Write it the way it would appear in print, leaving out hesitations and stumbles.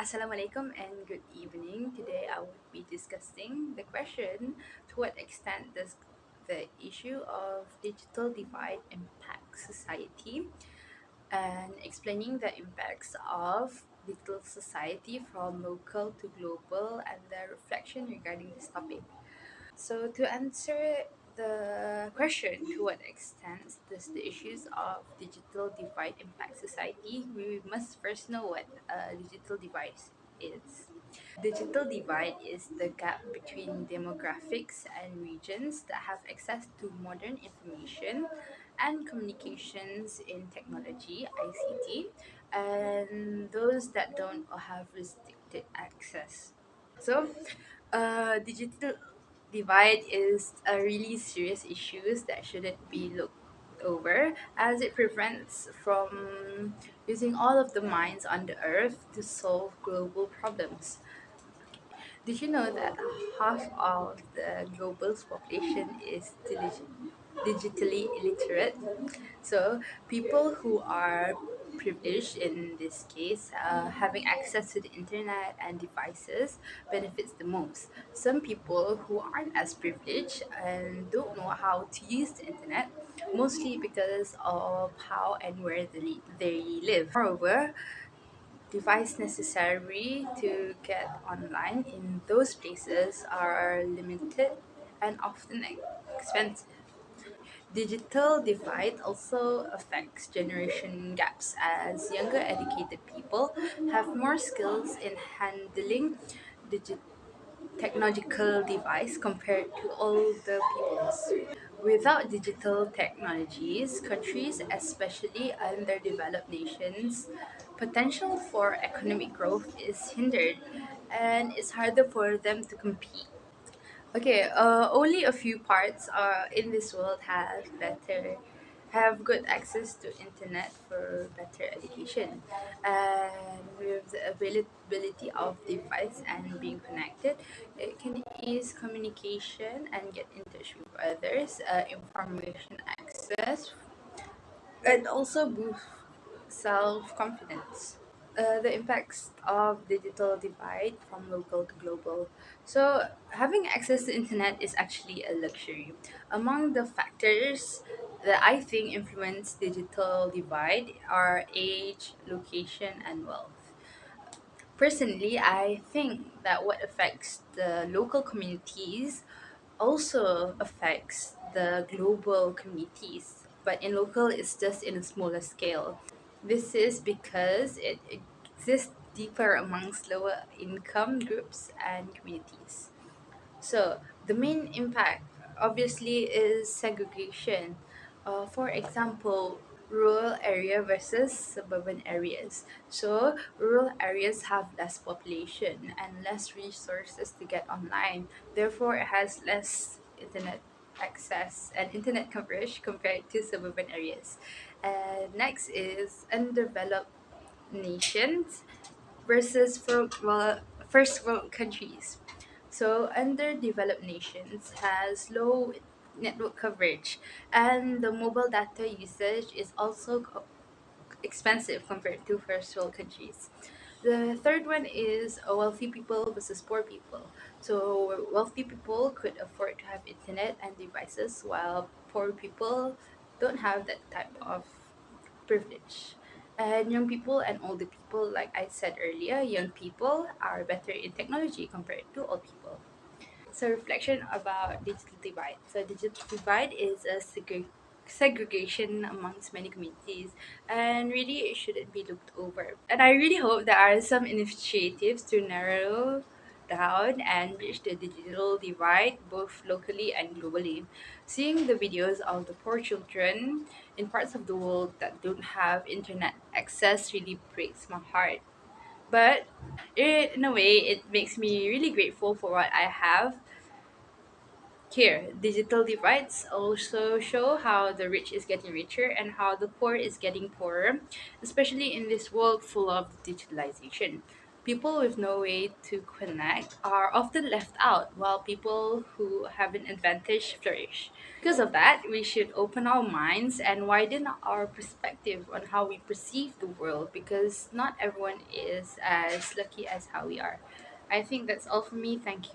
Assalamualaikum and good evening. Today I would be discussing the question, to what extent does the issue of digital divide impact society, and explaining the impacts of digital society from local to global and the reflection regarding this topic. So, to answer the question, to what extent does the issues of digital divide impact society, we must first know what a digital divide is. Digital divide is the gap between demographics and regions that have access to modern information and communications in technology, ICT, and those that don't or have restricted access. So, digital divide is a really serious issue that shouldn't be looked over, as it prevents from using all of the minds on the earth to solve global problems. Did you know that half of the global's population is digitally illiterate? So, people who are privileged in this case, having access to the internet and devices benefits the most. Some people who aren't as privileged and don't know how to use the internet, mostly because of how and where they live. Moreover, device necessary to get online in those places are limited and often expensive. Digital divide also affects generation gaps, as younger educated people have more skills in handling digi- technological device compared to older peoples. Without digital technologies, countries, especially underdeveloped nations, potential for economic growth is hindered and it's harder for them to compete. Okay, only a few parts in this world have good access to internet for better education, and with the availability of device and being connected, it can ease communication and get in touch with others, information access, and also boost self confidence. The impacts of digital divide from local to global. So, having access to internet is actually a luxury. Among the factors that I think influence digital divide are age, location, and wealth. Personally, I think that what affects the local communities also affects the global communities, but in local, it's just in a smaller scale. This is because it exists deeper amongst lower income groups and communities. So, the main impact obviously is segregation. For example, rural area versus suburban areas. So, rural areas have less population and less resources to get online. Therefore, it has less internet access and internet coverage compared to suburban areas. And next is undeveloped nations versus first world countries. So underdeveloped nations has low network coverage, and the mobile data usage is also expensive compared to first world countries. The third one is wealthy people versus poor people. So wealthy people could afford to have internet and devices, while poor people don't have that type of privilege. And young people and older people, like I said earlier, young people are better in technology compared to old people. So, reflection about digital divide. So, digital divide is a segregation amongst many communities, and really it shouldn't be looked over. And I really hope there are some initiatives to narrow down and bridge the digital divide both locally and globally. Seeing the videos of the poor children in parts of the world that don't have internet access really breaks my heart. But in a way, it makes me really grateful for what I have here. Digital divides also show how the rich is getting richer and how the poor is getting poorer, especially in this world full of digitalization. People with no way to connect are often left out, while people who have an advantage flourish. Because of that, we should open our minds and widen our perspective on how we perceive the world, because not everyone is as lucky as how we are. I think that's all for me. Thank you.